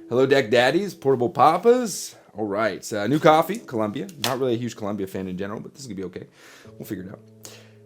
Hello, Deck Daddies, Portable Papas. All right, new coffee, Columbia. Not really a huge Columbia fan in general, but this is going to be okay. We'll figure it out.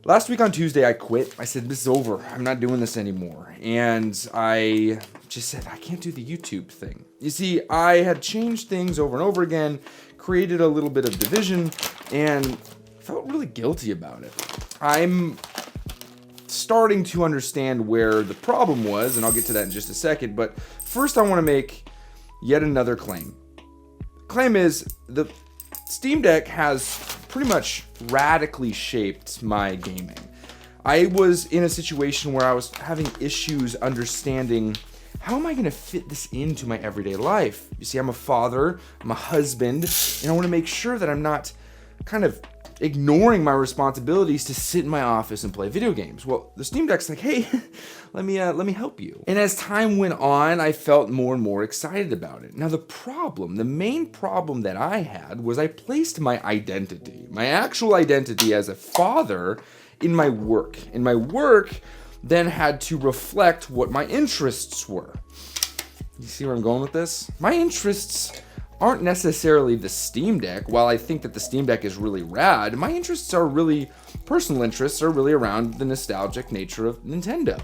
Last week on Tuesday, I quit. I said, this is over. I'm not doing this anymore. And I just said, I can't do the YouTube thing. You see, I had changed things over and over again, created a little bit of division, and felt really guilty about it. I'm starting to understand where the problem was, and I'll get to that in just a second. But first, I want to make yet another claim. Claim is the Steam Deck has pretty much radically shaped my gaming. I was in a situation where I was having issues understanding how am I going to fit this into my everyday life. You see, I'm a father, I'm a husband, and I want to make sure that I'm not kind of ignoring my responsibilities to sit in my office and play video games. Well, the Steam Deck's like, hey, let me help you. And as time went on, I felt more and more excited about it. Now, the main problem that I had was I placed my identity, my actual identity as a father in my work. And my work then had to reflect what my interests were. You see where I'm going with this? My interests aren't necessarily the Steam Deck. While I think that the Steam Deck is really rad, my personal interests are really around the nostalgic nature of Nintendo.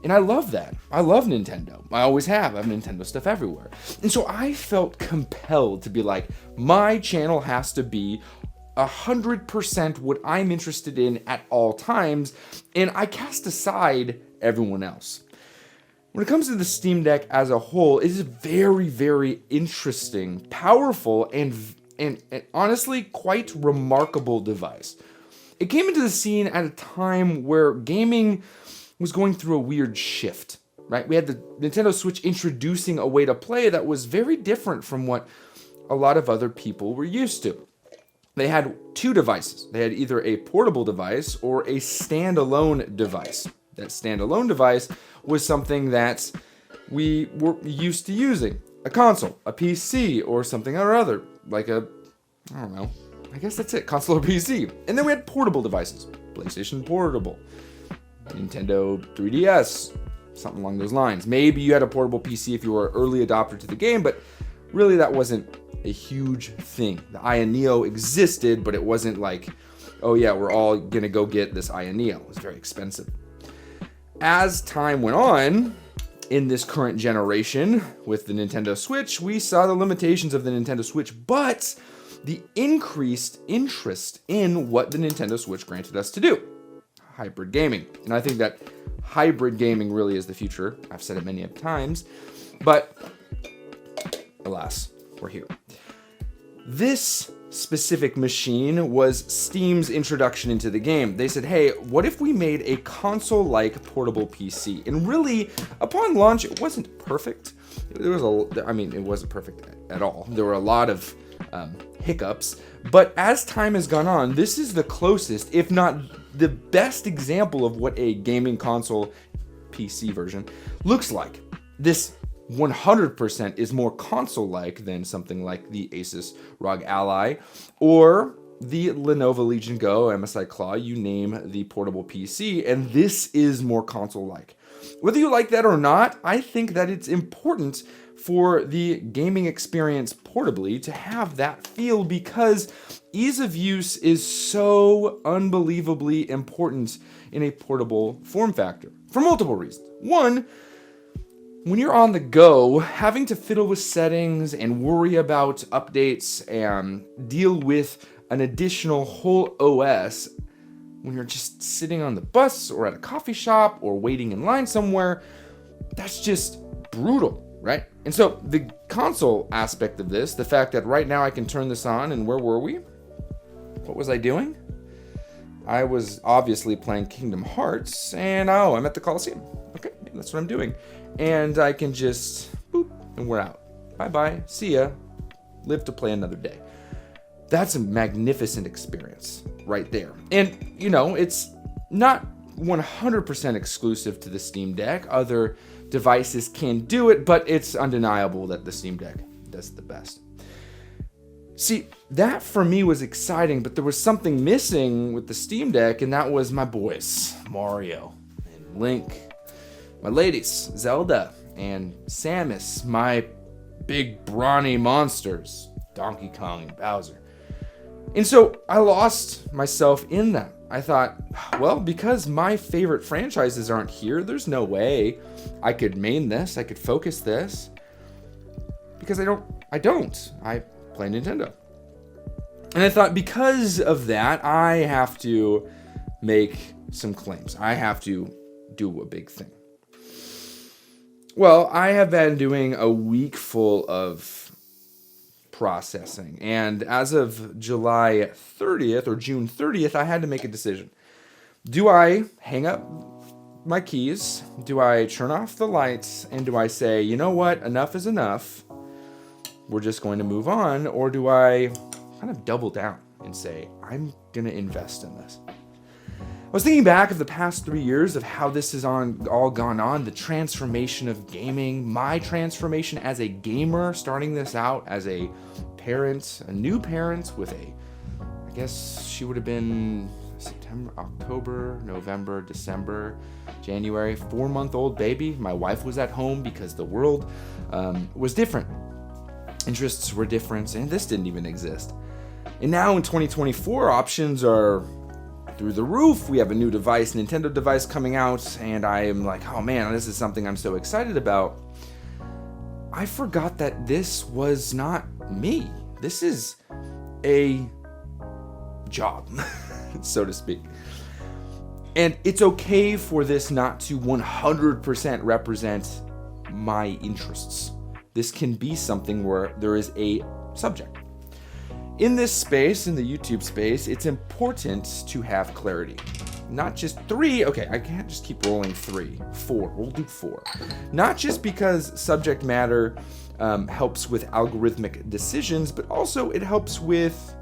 And I love that. I love Nintendo. I always have. I have Nintendo stuff everywhere. And so I felt compelled to be like, my channel has to be 100% what I'm interested in at all times. And I cast aside everyone else. When it comes to the Steam Deck as a whole, it is a very, very interesting, powerful, and honestly quite remarkable device. It came into the scene at a time where gaming was going through a weird shift, right? We had the Nintendo Switch introducing a way to play that was very different from what a lot of other people were used to. They had two devices. They had either a portable device or a standalone device. That standalone device was something that we were used to using. A console, a PC, or something or other. Like I don't know. I guess that's it, console or PC. And then we had portable devices. PlayStation Portable, Nintendo 3DS, something along those lines. Maybe you had a portable PC if you were an early adopter to the game, but really that wasn't a huge thing. The Aya Neo existed, but it wasn't like, oh yeah, we're all gonna go get this Aya Neo. It was very expensive. As time went on, in this current generation with the Nintendo Switch, we saw the limitations of the Nintendo Switch, but the increased interest in what the Nintendo Switch granted us to do. Hybrid gaming. And I think that hybrid gaming really is the future. I've said it many times, but alas, we're here. This specific machine was Steam's introduction into the game. They said, hey, what if we made a console-like portable PC? And really, upon launch, it wasn't perfect. It wasn't perfect at all. There were a lot of hiccups. But as time has gone on, this is the closest, if not the best example of what a gaming console PC version looks like. This 100% is more console-like than something like the Asus ROG Ally or the Lenovo Legion Go, MSI Claw, you name the portable PC, and this is more console-like. Whether you like that or not, I think that it's important for the gaming experience portably to have that feel because ease of use is so unbelievably important in a portable form factor for multiple reasons. One, when you're on the go, having to fiddle with settings and worry about updates and deal with an additional whole OS when you're just sitting on the bus or at a coffee shop or waiting in line somewhere, that's just brutal, right? And so the console aspect of this, the fact that right now I can turn this on and where were we? What was I doing? I was obviously playing Kingdom Hearts and I'm at the Coliseum. Okay, that's what I'm doing. And I can just boop and we're out. Bye-bye, see ya, live to play another day. That's a magnificent experience right there. And, you know, it's not 100% exclusive to the Steam Deck. Other devices can do it, but it's undeniable that the Steam Deck does it the best. See, that for me was exciting, but there was something missing with the Steam Deck, and that was my boys, Mario and Link, my ladies, Zelda and Samus, my big brawny monsters, Donkey Kong and Bowser. And so I lost myself in that. I thought, well, because my favorite franchises aren't here, there's no way I could main this, I could focus this. Because I play Nintendo. And I thought, because of that, I have to make some claims. I have to do a big thing. Well, I have been doing a week full of processing. And as of July 30th or June 30th, I had to make a decision. Do I hang up my keys? Do I turn off the lights? And do I say, you know what, enough is enough. We're just going to move on. Or do I kind of double down and say, I'm going to invest in this? I was thinking back of the past 3 years of how this has all gone on, the transformation of gaming, my transformation as a gamer, starting this out as a parent, a new parent with I guess she would have been September, October, November, December, January, 4-month-old baby. My wife was at home because the world was different. Interests were different, and this didn't even exist. And now in 2024, options are through the roof. We have a new device, Nintendo device coming out, and I am like, oh man, this is something I'm so excited about. I forgot that this was not me. This is a job, so to speak. And it's okay for this not to 100% represent my interests. This can be something where there is a subject. In this space, in the YouTube space, it's important to have clarity. Not just 3, okay, I can't just keep rolling 3, 4, we'll do 4. Not just because subject matter helps with algorithmic decisions, but also it helps with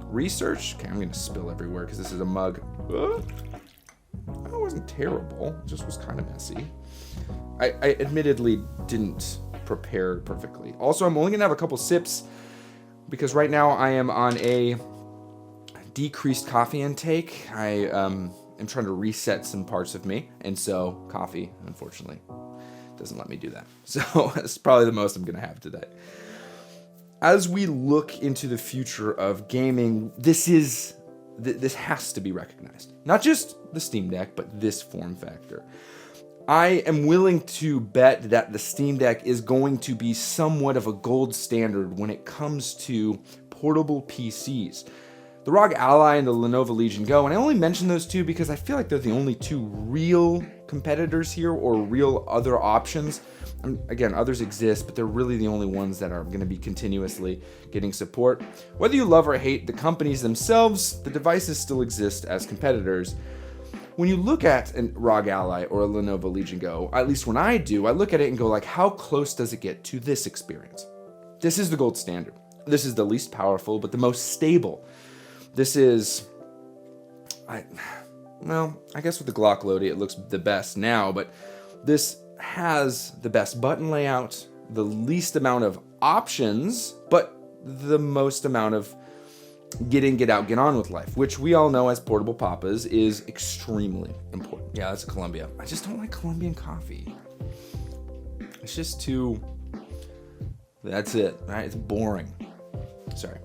research. Okay, I'm gonna spill everywhere because this is a mug. That wasn't terrible, it just was kind of messy. I admittedly didn't prepare perfectly. Also, I'm only gonna have a couple sips because right now I am on a decreased coffee intake. I am trying to reset some parts of me, and so coffee, unfortunately, doesn't let me do that. So that's probably the most I'm going to have today. As we look into the future of gaming, this has to be recognized. Not just the Steam Deck, but this form factor. I am willing to bet that the Steam Deck is going to be somewhat of a gold standard when it comes to portable PCs. The ROG Ally and the Lenovo Legion Go, and I only mention those two because I feel like they're the only two real competitors here or real other options. And again, others exist, but they're really the only ones that are going to be continuously getting support. Whether you love or hate the companies themselves, the devices still exist as competitors. When you look at a ROG Ally or a Lenovo Legion Go, at least when I do, I look at it and go like, how close does it get to this experience? This is the gold standard. This is the least powerful, but the most stable. This is, I guess with the Glock Lodi, it looks the best now, but this has the best button layout, the least amount of options, but the most amount of get in, get out, get on with life, which we all know as portable papas is extremely important. Yeah, that's a Columbia. I just don't like Colombian coffee. It's just too, that's it, right? It's boring. Sorry.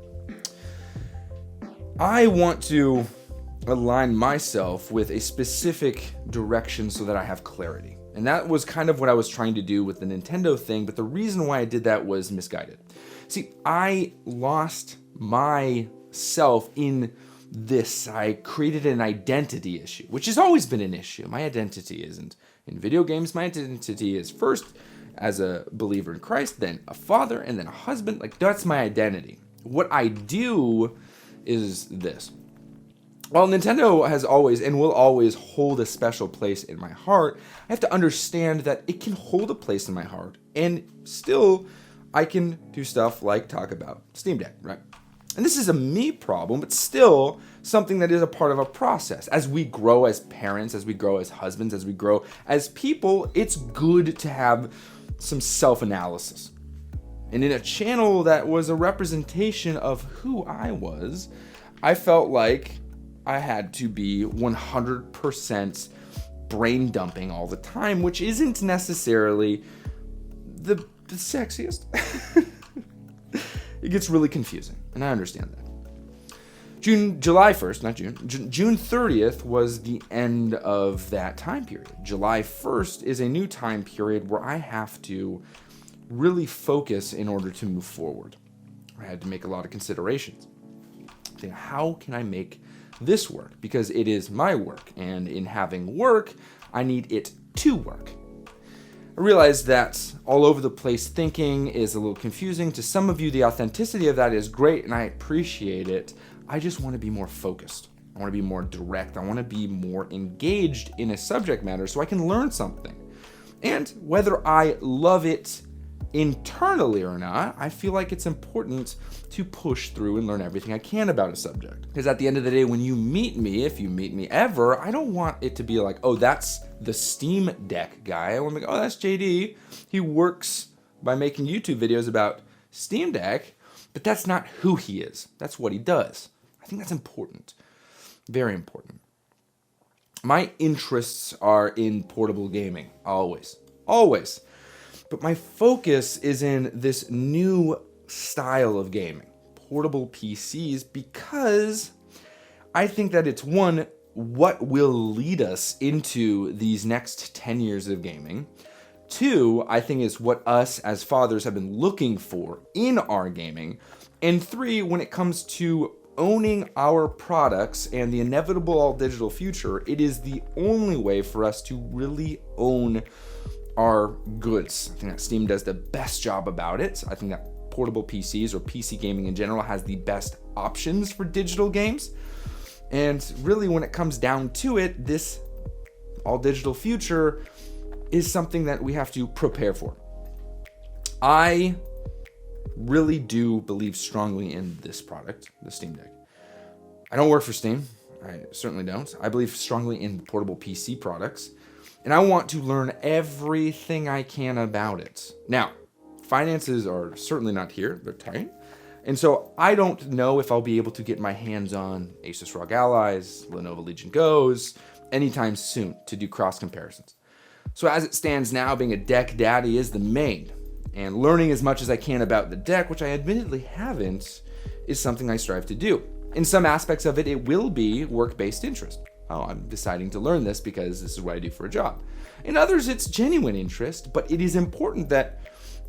I want to align myself with a specific direction so that I have clarity. And that was kind of what I was trying to do with the Nintendo thing, but the reason why I did that was misguided. See, I lost myself in this. I created an identity issue, which has always been an issue. My identity isn't in video games. My identity is first as a believer in Christ, then a father, and then a husband. Like, that's my identity. What I do is this. While Nintendo has always and will always hold a special place in my heart, I have to understand that it can hold a place in my heart, and still I can do stuff like talk about Steam Deck, right? And this is a me problem, but still something that is a part of a process. As we grow as parents, as we grow as husbands, as we grow as people, it's good to have some self-analysis. And in a channel that was a representation of who I was, I felt like I had to be 100% brain dumping all the time, which isn't necessarily the the sexiest. It gets really confusing, and I understand that. July 1st, not June, June 30th was the end of that time period. July 1st is a new time period where I have to really focus in order to move forward. I had to make a lot of considerations. Think, how can I make this work? Because it is my work, and in having work, I need it to work. I realize that all over the place thinking is a little confusing. To some of you, the authenticity of that is great, and I appreciate it. I just want to be more focused. I want to be more direct. I want to be more engaged in a subject matter so I can learn something. And whether I love it internally or not, I feel like it's important to push through and learn everything I can about a subject. Because at the end of the day, when you meet me, if you meet me ever, I don't want it to be like, oh, that's the Steam Deck guy. I want to be like, oh, that's JD. He works by making YouTube videos about Steam Deck, but that's not who he is. That's what he does. I think that's important. Very important. My interests are in portable gaming, always. Always. But my focus is in this new style of gaming, portable PCs, because I think that it's one, what will lead us into these next 10 years of gaming. Two, I think is what us as fathers have been looking for in our gaming. And three, when it comes to owning our products and the inevitable all-digital future, it is the only way for us to really own our goods. I think that Steam does the best job about it. I think that portable PCs or PC gaming in general has the best options for digital games. And really, when it comes down to it, this all-digital future is something that we have to prepare for. I really do believe strongly in this product, the Steam Deck. I don't work for Steam. I certainly don't. I believe strongly in portable PC products, and I want to learn everything I can about it. Now, finances are certainly not here. They're tight. And so I don't know if I'll be able to get my hands on Asus ROG Allies, Lenovo Legion Go's anytime soon to do cross comparisons. So as it stands now, being a deck daddy is the main. And learning as much as I can about the deck, which I admittedly haven't, is something I strive to do. In some aspects of it, it will be work-based interest. Oh, I'm deciding to learn this because this is what I do for a job. In others, it's genuine interest, but it is important that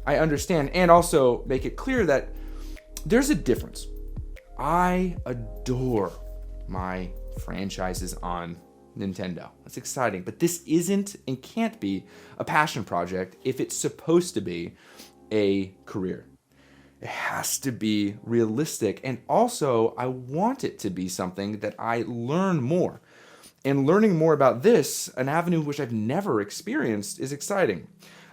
I understand and also make it clear that there's a difference. I adore my franchises on Nintendo. That's exciting, but this isn't and can't be a passion project if it's supposed to be a career. It has to be realistic, and also I want it to be something that I learn more. And learning more about this, an avenue which I've never experienced, is exciting.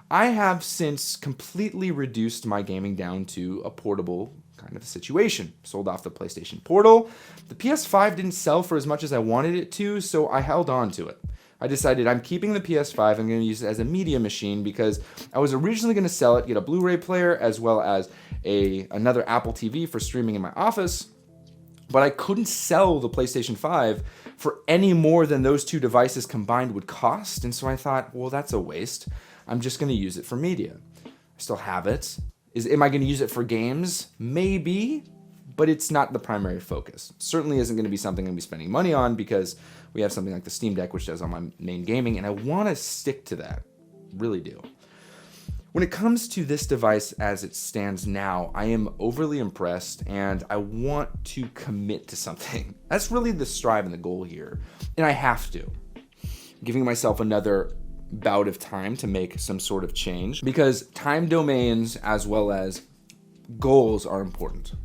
I have since completely reduced my gaming down to a portable kind of a situation. Sold off the PlayStation Portal. The PS5 didn't sell for as much as I wanted it to, so I held on to it. I decided I'm keeping the PS5. I'm going to use it as a media machine because I was originally going to sell it, get a Blu-ray player, as well as another Apple TV for streaming in my office. But I couldn't sell the PlayStation 5 for any more than those two devices combined would cost. And so I thought, well, that's a waste. I'm just going to use it for media. I still have it. Am I going to use it for games? Maybe, but it's not the primary focus. It certainly isn't going to be something I'm going to be spending money on because we have something like the Steam Deck, which does all my main gaming, and I want to stick to that. Really do. When it comes to this device as it stands now, I am overly impressed and I want to commit to something. That's really the strive and the goal here. And I have to. I'm giving myself another bout of time to make some sort of change because time domains as well as goals are important.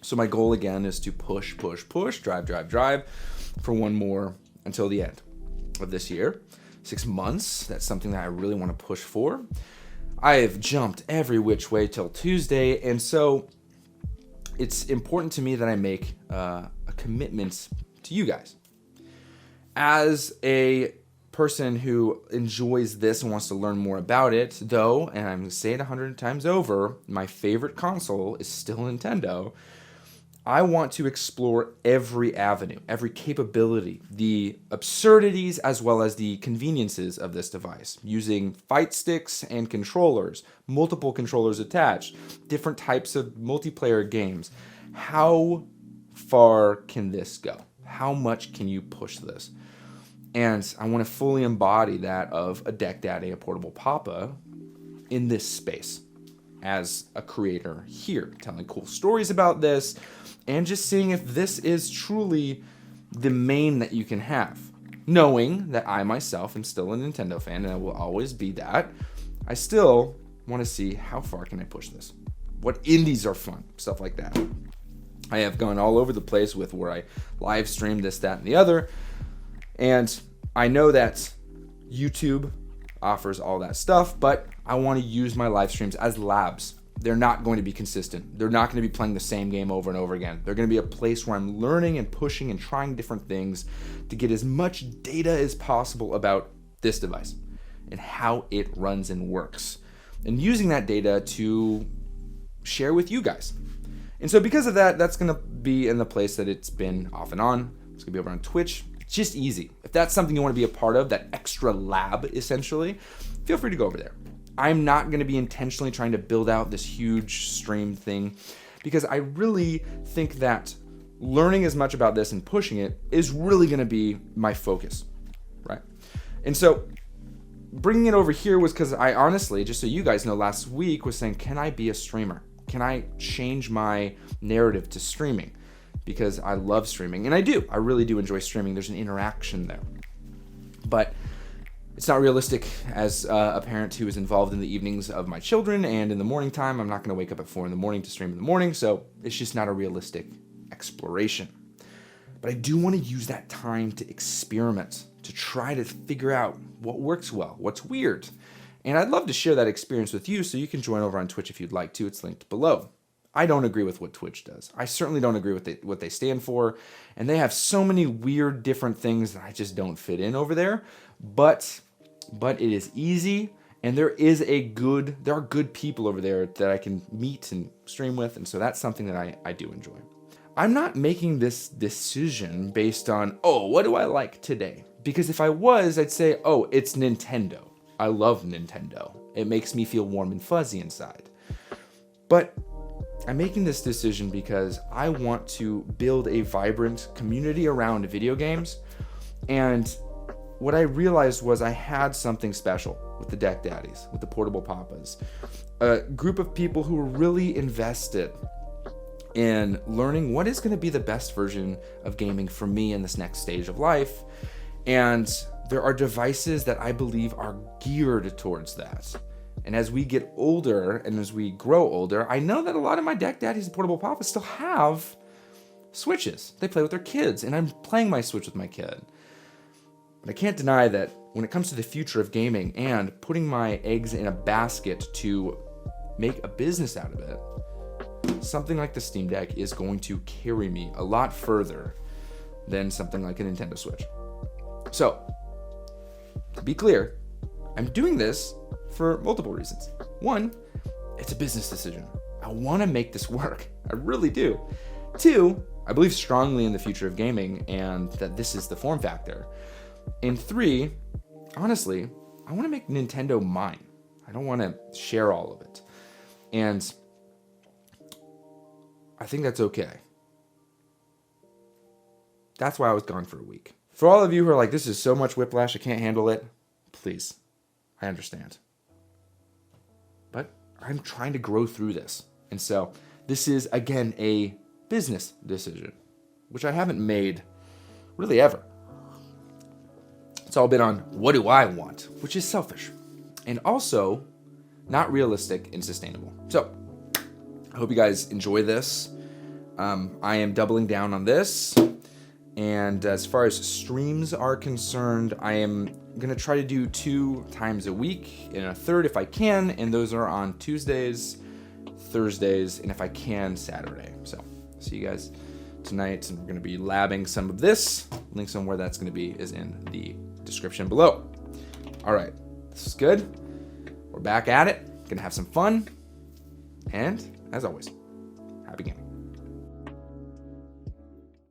So my goal again is to push, drive for one more until the end of this year. 6 months, that's something that I really want to push for. I have jumped every which way till Tuesday, and so it's important to me that I make a commitment to you guys. As a person who enjoys this and wants to learn more about it, though, and I'm going to say it 100 times over, my favorite console is still Nintendo, I want to explore every avenue, every capability, the absurdities as well as the conveniences of this device, using fight sticks and controllers, multiple controllers attached, different types of multiplayer games. How far can this go? How much can you push this? And I want to fully embody that of a Deck Daddy, a Portable Papa, in this space as a creator here, telling cool stories about this, and just seeing if this is truly the main that you can have. Knowing that I myself am still a Nintendo fan, and I will always be that, I still want to see how far can I push this. What indies are fun, stuff like that. I have gone all over the place with where I live stream this, that, and the other, and I know that YouTube offers all that stuff, but I want to use my live streams as labs. They're not going to be consistent. They're not going to be playing the same game over and over again. They're going to be a place where I'm learning and pushing and trying different things to get as much data as possible about this device and how it runs and works, and using that data to share with you guys. And so because of that, that's going to be in the place that it's been off and on. It's going to be over on Twitch. It's just easy. If that's something you want to be a part of, that extra lab essentially, feel free to go over there. I'm not going to be intentionally trying to build out this huge stream thing, because I really think that learning as much about this and pushing it is really going to be my focus, right? And so bringing it over here was because I honestly, just so you guys know, last week was saying, can I be a streamer? Can I change my narrative to streaming? Because I love streaming, and I do. I really do enjoy streaming. There's an interaction there. But it's not realistic as a parent who is involved in the evenings of my children, and in the morning time, I'm not going to wake up at 4 in the morning to stream in the morning, so it's just not a realistic exploration. But I do want to use that time to experiment, to try to figure out what works well, what's weird. And I'd love to share that experience with you, so you can join over on Twitch if you'd like to. It's linked below. I don't agree with what Twitch does. I certainly don't agree with what they stand for, and they have so many weird different things that I just don't fit in over there. But it is easy, and there are good people over there that I can meet and stream with, and so that's something that I do enjoy. I'm not making this decision based on, oh, what do I like today? Because if I was, I'd say, oh, it's Nintendo. I love Nintendo. It makes me feel warm and fuzzy inside. But I'm making this decision because I want to build a vibrant community around video games, and what I realized was I had something special with the Deck Daddies, with the Portable Papas, a group of people who were really invested in learning what is going to be the best version of gaming for me in this next stage of life. And there are devices that I believe are geared towards that. And as we get older and as we grow older, I know that a lot of my Deck Daddies and Portable Papas still have Switches. They play with their kids, and I'm playing my Switch with my kid. But I can't deny that when it comes to the future of gaming and putting my eggs in a basket to make a business out of it, something like the Steam Deck is going to carry me a lot further than something like a Nintendo Switch. So, to be clear, I'm doing this for multiple reasons. One, it's a business decision. I want to make this work. I really do. Two, I believe strongly in the future of gaming and that this is the form factor. And three, honestly, I want to make Nintendo mine. I don't want to share all of it. And I think that's okay. That's why I was gone for a week. For all of you who are like, this is so much whiplash, I can't handle it, please, I understand. But I'm trying to grow through this. And so this is, again, a business decision, which I haven't made really ever. It's all been on what do I want, which is selfish and also not realistic and sustainable. So I hope you guys enjoy this. I am doubling down on this. And as far as streams are concerned, I am going to try to do 2 times a week and a third if I can. And those are on Tuesdays, Thursdays, and if I can, Saturday. So see you guys tonight. And we're going to be labbing some of this. Links on where that's going to be is in the description below. All right, this is good. We're back at it. Gonna have some fun. And as always, happy gaming.